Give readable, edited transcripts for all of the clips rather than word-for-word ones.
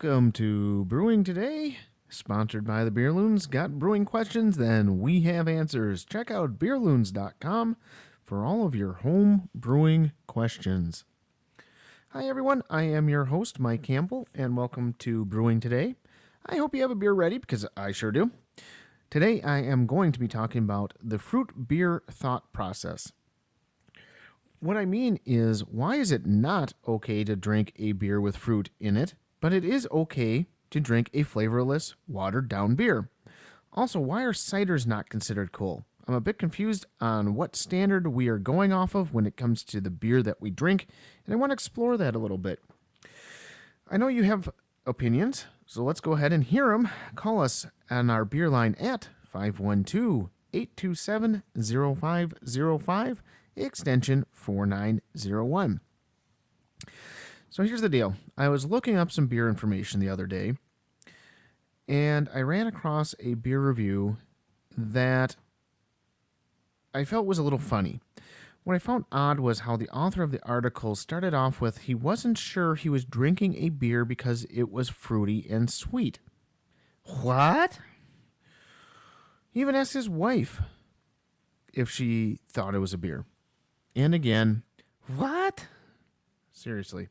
Welcome to Brewing Today, sponsored by the Beerloons. Got brewing questions? Then we have answers. Check out beerloons.com for all of your home brewing questions. Hi, everyone. I am your host, Mike Campbell, and welcome to Brewing Today. I hope you have a beer ready because I sure do. Today, I am going to be talking about the fruit beer thought process. What I mean is, why is it not okay to drink a beer with fruit in it, but it is okay to drink a flavorless, watered-down beer? Also, why are ciders not considered cool? I'm a bit confused on what standard we are going off of when it comes to the beer that we drink, and I want to explore that a little bit. I know you have opinions, so let's go ahead and hear them. Call us on our beer line at 512-827-0505, extension 4901. So here's the deal. I was looking up some beer information the other day, and I ran across a beer review that I felt was a little funny. What I found odd was how the author of the article started off with he wasn't sure he was drinking a beer because it was fruity and sweet. What? He even asked his wife if she thought it was a beer. And again, what? Seriously.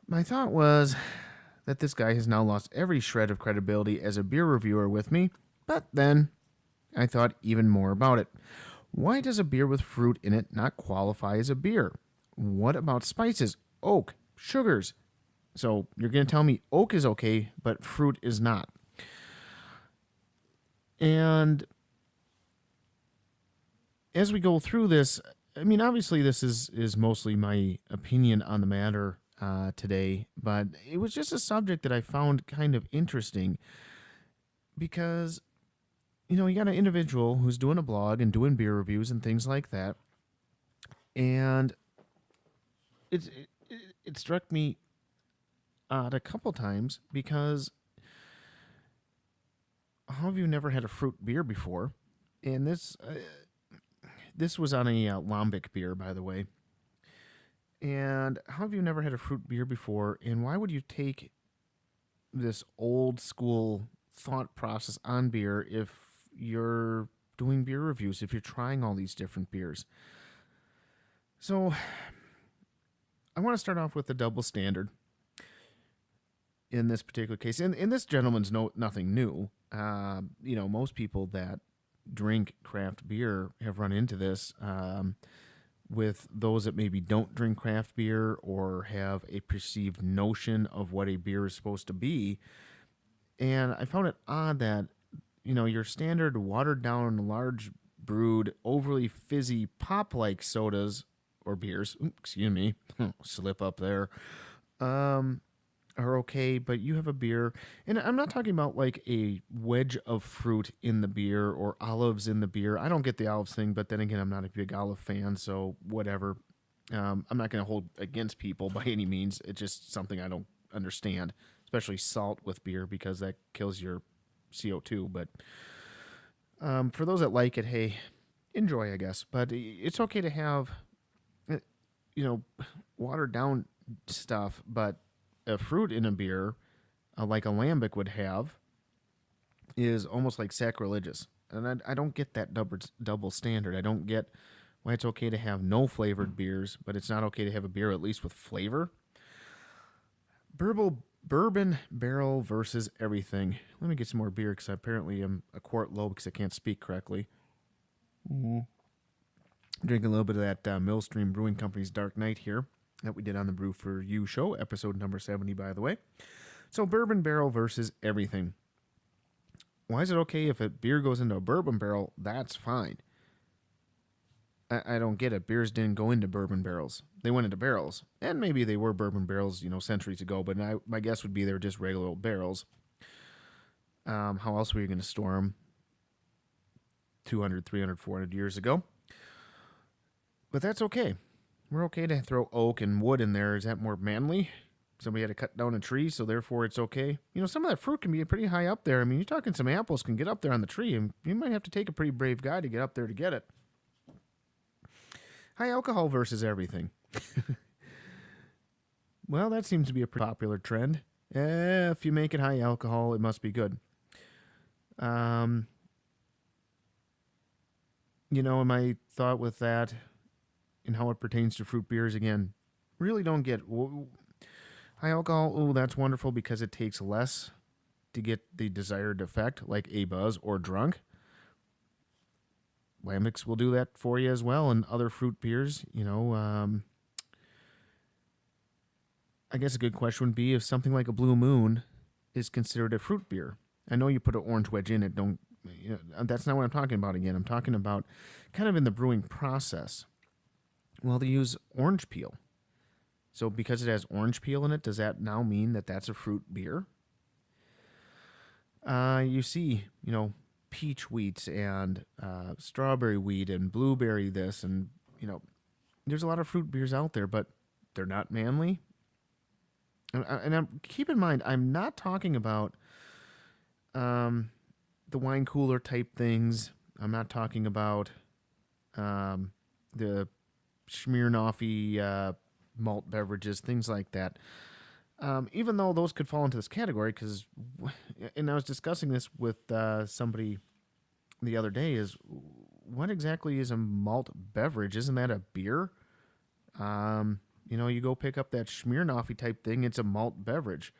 My thought was that this guy has now lost every shred of credibility as a beer reviewer with me, but then I thought even more about it. Why does a beer with fruit in it not qualify as a beer? What about spices, oak, sugars? So you're going to tell me oak is okay, but fruit is not. And as we go through this, I mean, obviously this is mostly my opinion on the matter today, but it was just a subject that I found kind of interesting because, you know, you got an individual who's doing a blog and doing beer reviews and things like that, and it struck me odd a couple times because how have you never had a fruit beer before? And this was on a lambic beer, by the way. And how have you never had a fruit beer before? And why would you take this old school thought process on beer if you're doing beer reviews, if you're trying all these different beers? So I want to start off with the double standard in this particular case. And this gentleman's nothing new. You know, most people that drink craft beer have run into this with those that maybe don't drink craft beer or have a perceived notion of what a beer is supposed to be. And I found it odd that, you know, your standard watered down, large brewed, overly fizzy pop-like sodas or beers, excuse me, slip up there, are okay, but you have a beer, and I'm not talking about like a wedge of fruit in the beer or olives in the beer. I don't get the olives thing, but then again, I'm not a big olive fan, so whatever. I'm not going to hold against people by any means. It's just something I don't understand, especially salt with beer because that kills your CO2. But for those that like it, hey, enjoy, I guess. But it's okay to have, you know, watered down stuff, but a fruit in a beer, like a lambic would have, is almost like sacrilegious. And I don't get that double standard. I don't get why it's okay to have no flavored beers, but it's not okay to have a beer at least with flavor. Bourbon barrel versus everything. Let me get some more beer because I apparently am a quart low because I can't speak correctly. Drinking a little bit of that Millstream Brewing Company's Dark Knight here that we did on the Brew for You show, episode number 70, by the way. So bourbon barrel versus everything. Why is it okay if a beer goes into a bourbon barrel? That's fine. I don't get it. Beers didn't go into bourbon barrels. They went into barrels. And maybe they were bourbon barrels, you know, centuries ago, but my guess would be they were just regular old barrels. How else were you going to store them 200, 300, 400 years ago? But that's okay. We're okay to throw oak and wood in there. Is that more manly? Somebody had to cut down a tree, so therefore it's okay. You know, some of that fruit can be pretty high up there. I mean, you're talking some apples can get up there on the tree, and you might have to take a pretty brave guy to get up there to get it. High alcohol versus everything. Well, that seems to be a pretty popular trend. If you make it high alcohol, it must be good. Um, and my thought with that and how it pertains to fruit beers again, really don't get high alcohol. Oh, that's wonderful because it takes less to get the desired effect, like a buzz or drunk. Lambics will do that for you as well, and other fruit beers. I guess a good question would be if something like a Blue Moon is considered a fruit beer. I know you put an orange wedge in it. Don't. That's not what I'm talking about. Again, I'm talking about kind of in the brewing process. Well, they use orange peel. So because it has orange peel in it, does that now mean that that's a fruit beer? You see, peach wheats and strawberry wheat and blueberry this and there's a lot of fruit beers out there, but they're not manly. And keep in mind, I'm not talking about the wine cooler type things. I'm not talking about the Smirnoffy malt beverages, things like that. Even though those could fall into this category, and I was discussing this with somebody the other day, is what exactly is a malt beverage? Isn't that a beer? You go pick up that Smirnoffy type thing, it's a malt beverage.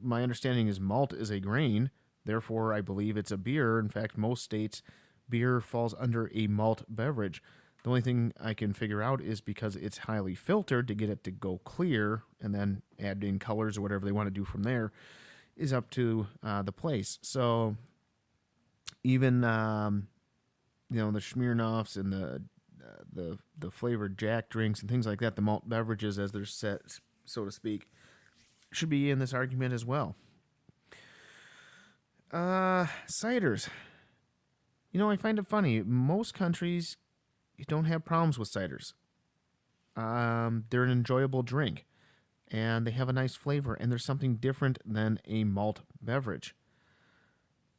My understanding is malt is a grain, therefore I believe it's a beer. In fact, most states, beer falls under a malt beverage. The only thing I can figure out is because it's highly filtered to get it to go clear and then add in colors or whatever they want to do from there is up to the place. So even the Smirnoffs and the flavored Jack drinks and things like that, the malt beverages as they're set, so to speak, should be in this argument as well. Ciders. I find it funny. Most countries don't have problems with ciders. They're an enjoyable drink, and they have a nice flavor, and they're something different than a malt beverage.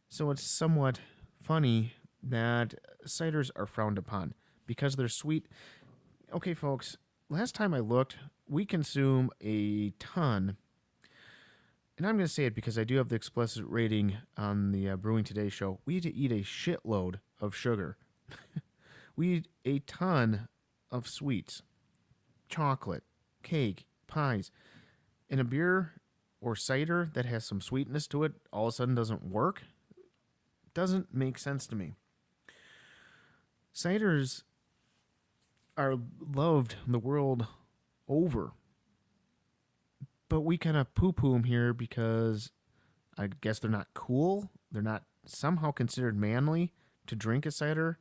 So it's somewhat funny that ciders are frowned upon because they're sweet. Okay, folks, last time I looked, we consume a ton, and I'm going to say it because I do have the explicit rating on the Brewing Today show. We eat a shitload of sugar. We eat a ton of sweets, chocolate, cake, pies. And a beer or cider that has some sweetness to it all of a sudden doesn't work. Doesn't make sense to me. Ciders are loved the world over. But we kind of poo-poo them here because I guess they're not cool. They're not somehow considered manly to drink a cider.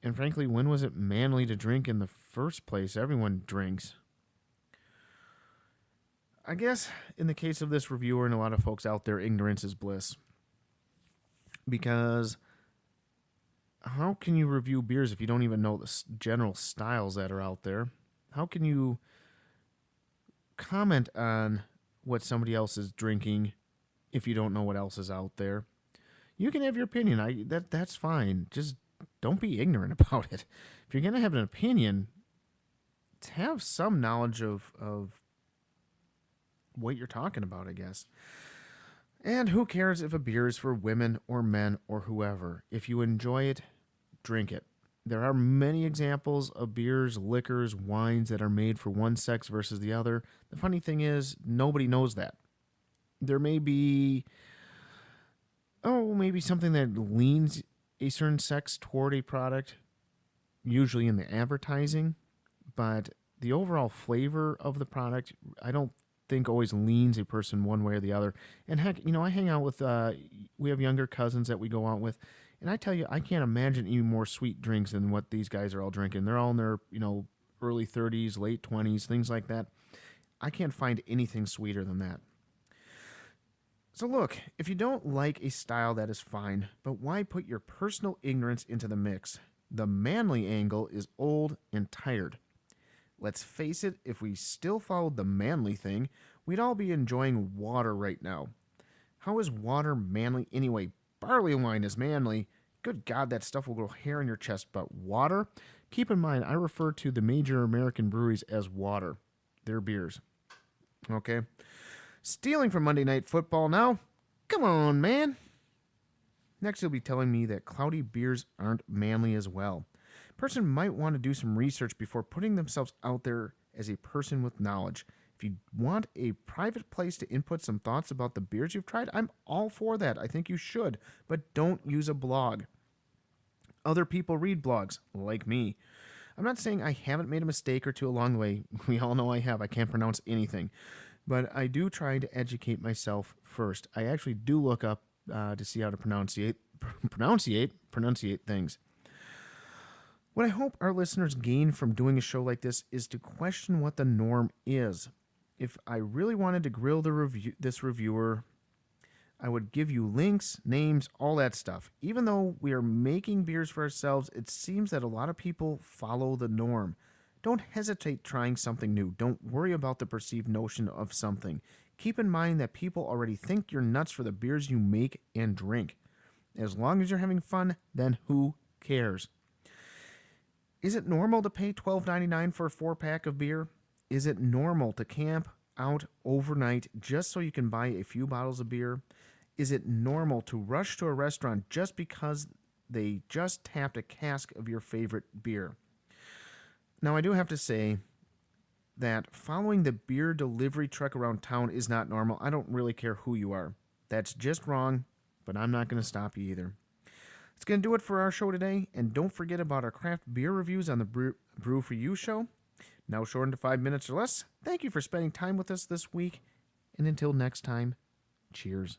And frankly, when was it manly to drink in the first place? Everyone drinks. I guess in the case of this reviewer and a lot of folks out there, ignorance is bliss. Because how can you review beers if you don't even know the general styles that are out there? How can you comment on what somebody else is drinking if you don't know what else is out there? You can have your opinion. That's fine. Just don't be ignorant about it. If you're going to have an opinion, have some knowledge of what you're talking about, I guess. And who cares if a beer is for women or men or whoever? If you enjoy it, drink it. There are many examples of beers, liquors, wines that are made for one sex versus the other. The funny thing is, nobody knows that. There may be, maybe something that leans a certain sex toward a product, usually in the advertising, but the overall flavor of the product, I don't think always leans a person one way or the other. And heck, I hang out with, we have younger cousins that we go out with, and I tell you, I can't imagine eating more sweet drinks than what these guys are all drinking. They're all in their, early 30s, late 20s, things like that. I can't find anything sweeter than that. So look, if you don't like a style, that is fine, but why put your personal ignorance into the mix? The manly angle is old and tired. Let's face it, if we still followed the manly thing, we'd all be enjoying water right now. How is water manly anyway? Barley wine is manly. Good God, that stuff will grow hair on your chest, but water? Keep in mind, I refer to the major American breweries as water. They're beers. Okay? Stealing from Monday Night Football now. Come on, man. Next, you'll be telling me that cloudy beers aren't manly as well. A person might want to do some research before putting themselves out there as a person with knowledge. If you want a private place to input some thoughts about the beers you've tried, I'm all for that. I think you should, but don't use a blog. Other people read blogs, like me. I'm not saying I haven't made a mistake or two along the way. We all know I have. I can't pronounce anything. But I do try to educate myself first. I actually do look up to see how to pronunciate things. What I hope our listeners gain from doing a show like this is to question what the norm is. If I really wanted to grill this reviewer, I would give you links, names, all that stuff. Even though we are making beers for ourselves, it seems that a lot of people follow the norm. Don't hesitate trying something new. Don't worry about the perceived notion of something. Keep in mind that people already think you're nuts for the beers you make and drink. As long as you're having fun, then who cares? Is it normal to pay $12.99 for a 4-pack of beer? Is it normal to camp out overnight just so you can buy a few bottles of beer? Is it normal to rush to a restaurant just because they just tapped a cask of your favorite beer? Now, I do have to say that following the beer delivery truck around town is not normal. I don't really care who you are. That's just wrong, but I'm not going to stop you either. It's going to do it for our show today, and don't forget about our craft beer reviews on the Brew For You show. Now shortened to 5 minutes or less. Thank you for spending time with us this week, and until next time, cheers.